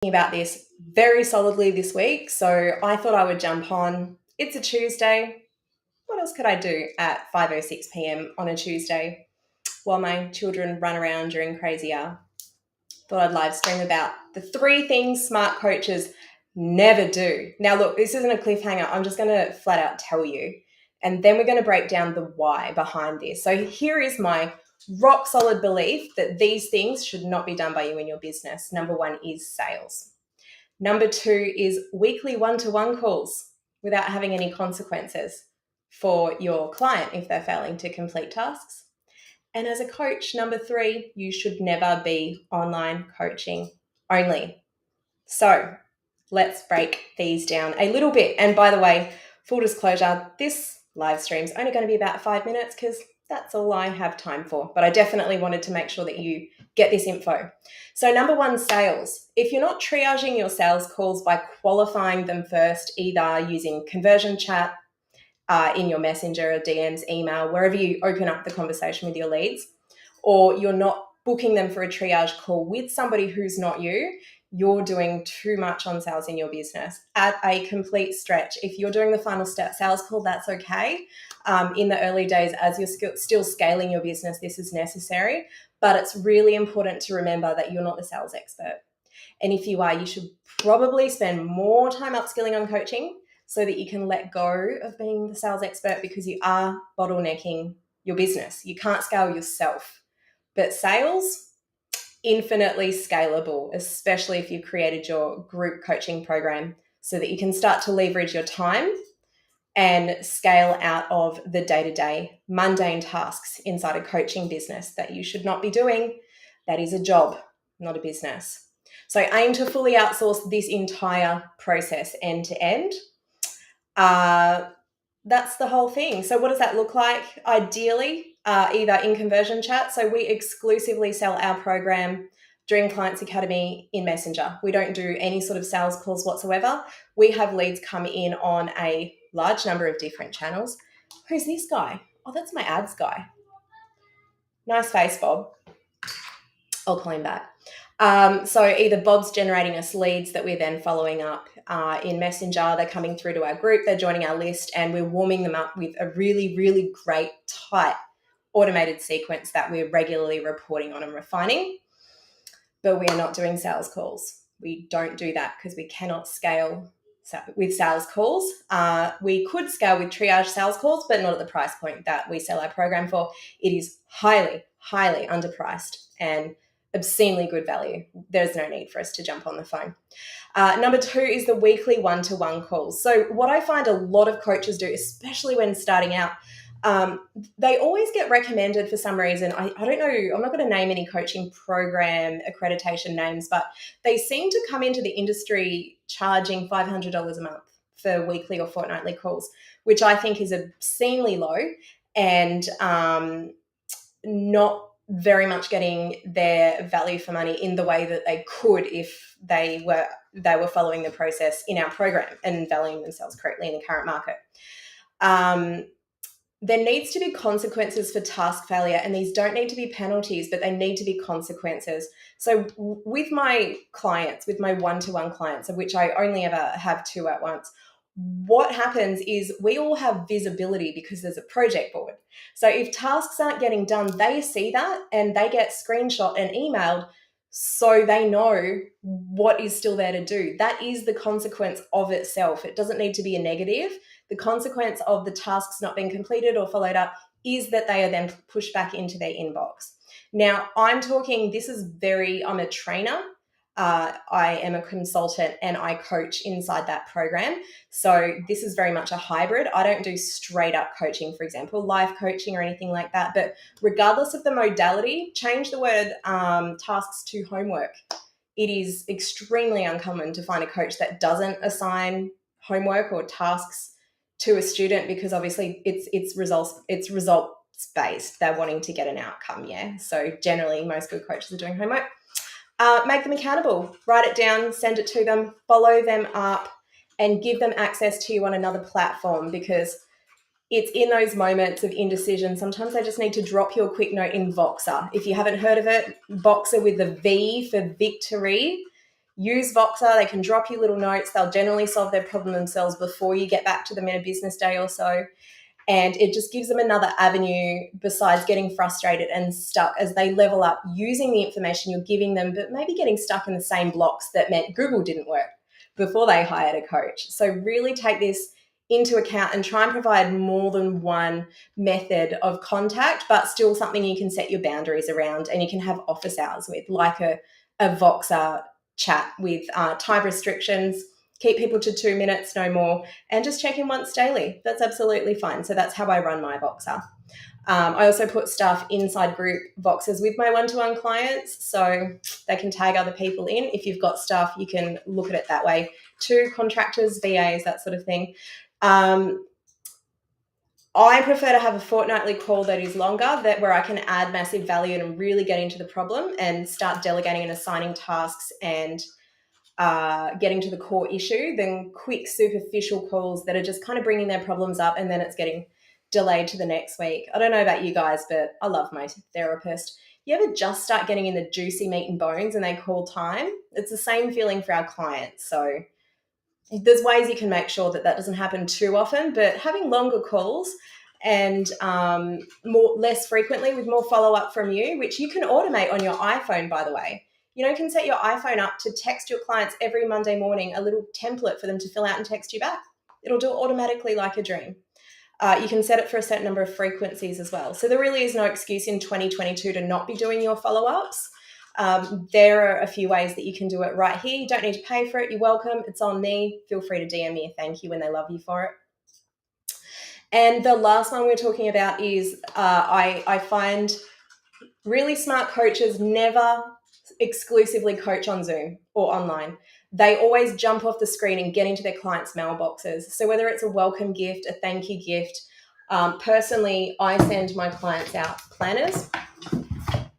About this very solidly this week, so I thought I would jump on. It's a Tuesday. What else could I do at 5:06 p.m. on a Tuesday while my children run around during crazy hour? Thought I'd live stream about the 3 things smart coaches never do. Now, look, this isn't a cliffhanger. I'm just going to flat out tell you, and then we're going to break down the why behind this. So here is my rock solid belief that these things should not be done by you in your business. Number 1 is sales. Number 2 is weekly one-to-one calls without having any consequences for your client if they're failing to complete tasks. And as a coach, number 3, you should never be online coaching only. So let's break these down a little bit. And by the way, full disclosure, this live stream is only going to be about 5 minutes because that's all I have time for. But I definitely wanted to make sure that you get this info. So number 1, sales. If you're not triaging your sales calls by qualifying them first, either using conversion chat, in your messenger, DMs, email, wherever you open up the conversation with your leads, or you're not booking them for a triage call with somebody who's not you, you're doing too much on sales in your business at a complete stretch. If you're doing the final step sales call, that's okay. In the early days, as you're still scaling your business, this is necessary, but it's really important to remember that you're not the sales expert. And if you are, you should probably spend more time upskilling on coaching so that you can let go of being the sales expert, because you are bottlenecking your business. You can't scale yourself. But sales, infinitely scalable, especially if you've created your group coaching program so that you can start to leverage your time and scale out of the day-to-day mundane tasks inside a coaching business that you should not be doing. That is a job, not a business. So aim to fully outsource this entire process end to end. That's the whole thing. So what does that look like? Ideally, either in conversion chat. So we exclusively sell our program, Dream Clients Academy, in Messenger. We don't do any sort of sales calls whatsoever. We have leads come in on a large number of different channels. Who's this guy? Oh, that's my ads guy. Nice face, Bob. I'll call him back. So either Bob's generating us leads that we're then following up in Messenger. They're coming through to our group, they're joining our list, and we're warming them up with a really, really great, tight, automated sequence that we're regularly reporting on and refining. But we are not doing sales calls. We don't do that because we cannot scale with sales calls. We could scale with triage sales calls, but not at the price point that we sell our program for. It is highly, highly underpriced and obscenely good value. There's no need for us to jump on the phone. Number 2 is the weekly one-to-one calls. So what I find a lot of coaches do, especially when starting out, they always get recommended for some reason. I don't know, I'm not going to name any coaching program accreditation names, but they seem to come into the industry charging $500 a month for weekly or fortnightly calls, which I think is obscenely low and not very much getting their value for money in the way that they could if they were following the process in our program and valuing themselves correctly in the current market. There needs to be consequences for task failure, and these don't need to be penalties, but they need to be consequences. So with my clients, with my one-to-one clients, of which I only ever have 2 at once, what happens is we all have visibility because there's a project board. So if tasks aren't getting done, they see that and they get screenshot and emailed, so they know what is still there to do. That is the consequence of itself. It doesn't need to be a negative. The consequence of the tasks not being completed or followed up is that they are then pushed back into their inbox. Now, I'm a trainer. I am a consultant and I coach inside that program. So this is very much a hybrid. I don't do straight up coaching, for example, life coaching or anything like that. But regardless of the modality, change the word tasks to homework. It is extremely uncommon to find a coach that doesn't assign homework or tasks to a student, because obviously it's results based. They're wanting to get an outcome. Yeah. So generally most good coaches are doing homework. Make them accountable, write it down, send it to them, follow them up, and give them access to you on another platform, because it's in those moments of indecision. Sometimes they just need to drop you a quick note in Voxer. If you haven't heard of it, Voxer with a V for victory. use Voxer. They can drop you little notes. They'll generally solve their problem themselves before you get back to them in a business day or so. And it just gives them another avenue besides getting frustrated and stuck as they level up using the information you're giving them, but maybe getting stuck in the same blocks that meant Google didn't work before they hired a coach. So really take this into account and try and provide more than one method of contact, but still something you can set your boundaries around and you can have office hours with, like a Voxer chat with time restrictions. Keep people to 2 minutes, no more, and just check in once daily. That's absolutely fine. So that's how I run my Voxer. I also put stuff inside group Voxers with my one-to-one clients, so they can tag other people in. If you've got stuff, you can look at it that way too, contractors, VAs, that sort of thing. I prefer to have a fortnightly call that is longer, that where I can add massive value and really get into the problem and start delegating and assigning tasks and getting to the core issue than quick superficial calls that are just kind of bringing their problems up and then it's getting delayed to the next week. I don't know about you guys, but I love my therapist. You ever just start getting in the juicy meat and bones and they call time? It's the same feeling for our clients. So there's ways you can make sure that doesn't happen too often, but having longer calls and less frequently with more follow-up from you, which you can automate on your iPhone, by the way. You can set your iPhone up to text your clients every Monday morning a little template for them to fill out and text you back. It'll do it automatically like a dream. You can set it for a certain number of frequencies as well. So there really is no excuse in 2022 to not be doing your follow-ups. There are a few ways that you can do it right here. You don't need to pay for it. You're welcome. It's on me. Feel free to DM me a thank you when they love you for it. And the last one we're talking about is I find really smart coaches never exclusively coach on Zoom or online. They always jump off the screen and get into their clients' mailboxes. So whether it's a welcome gift, a thank you gift, personally, I send my clients out planners.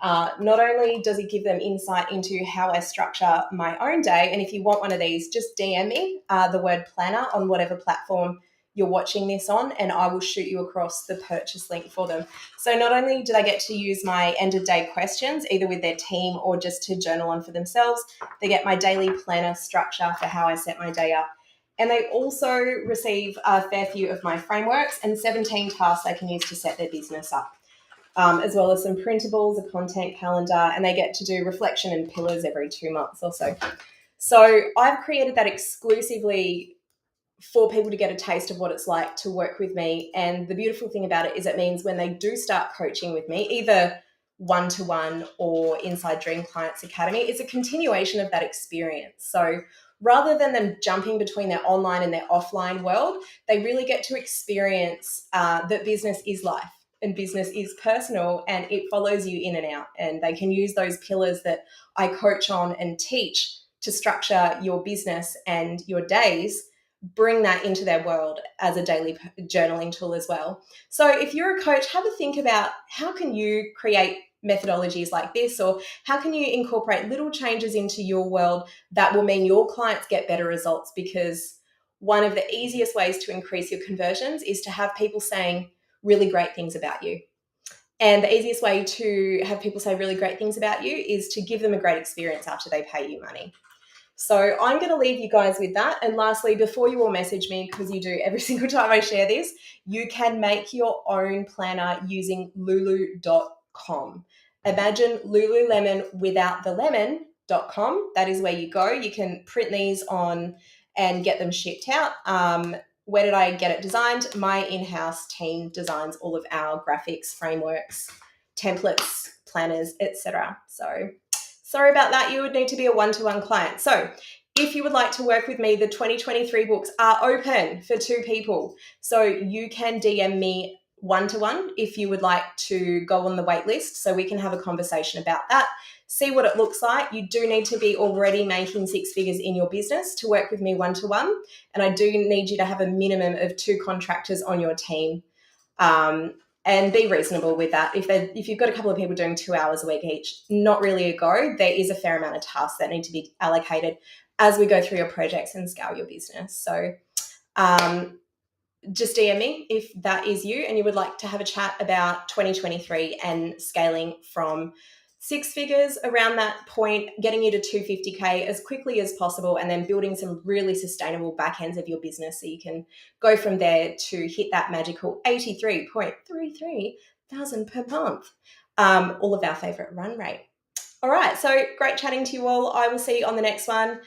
Not only does it give them insight into how I structure my own day, and if you want one of these, just DM me the word planner on whatever platform you're watching this on, and I will shoot you across the purchase link for them. So not only do they get to use my end of day questions, either with their team or just to journal on for themselves, they get my daily planner structure for how I set my day up. And they also receive a fair few of my frameworks and 17 tasks they can use to set their business up. As well as some printables, a content calendar, and they get to do reflection and pillars every 2 months or so. So I've created that exclusively for people to get a taste of what it's like to work with me. And the beautiful thing about it is it means when they do start coaching with me, either one-to-one or inside Dream Clients Academy, it's a continuation of that experience. So rather than them jumping between their online and their offline world, they really get to experience that business is life and business is personal and it follows you in and out. And they can use those pillars that I coach on and teach to structure your business and your days, bring that into their world as a daily journaling tool as well. So if you're a coach, have a think about how can you create methodologies like this, or how can you incorporate little changes into your world that will mean your clients get better results? Because one of the easiest ways to increase your conversions is to have people saying really great things about you. And the easiest way to have people say really great things about you is to give them a great experience after they pay you money. So I'm going to leave you guys with that. And lastly, before you all message me, because you do every single time I share this, you can make your own planner using lulu.com. Imagine Lululemon without the lemon.com. That is where you go. You can print these on and get them shipped out. Where did I get it designed? My in-house team designs all of our graphics, frameworks, templates, planners, etc. So sorry about that. You would need to be a one-to-one client. So if you would like to work with me, the 2023 books are open for 2 people. So you can DM me one-to-one if you would like to go on the wait list so we can have a conversation about that. See what it looks like. You do need to be already making 6 figures in your business to work with me one-to-one. And I do need you to have a minimum of 2 contractors on your team. And be reasonable with that. If you've got a couple of people doing 2 hours a week each, not really a go. There is a fair amount of tasks that need to be allocated as we go through your projects and scale your business. So just DM me if that is you and you would like to have a chat about 2023 and scaling from Six figures around that point, getting you to 250K as quickly as possible, and then building some really sustainable back ends of your business so you can go from there to hit that magical 83.33 thousand per month. All of our favorite run rate. All right, so great chatting to you all. I will see you on the next one.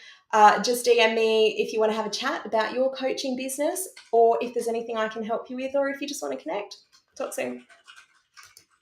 Just DM me if you want to have a chat about your coaching business, or if there's anything I can help you with, or if you just want to connect. Talk soon.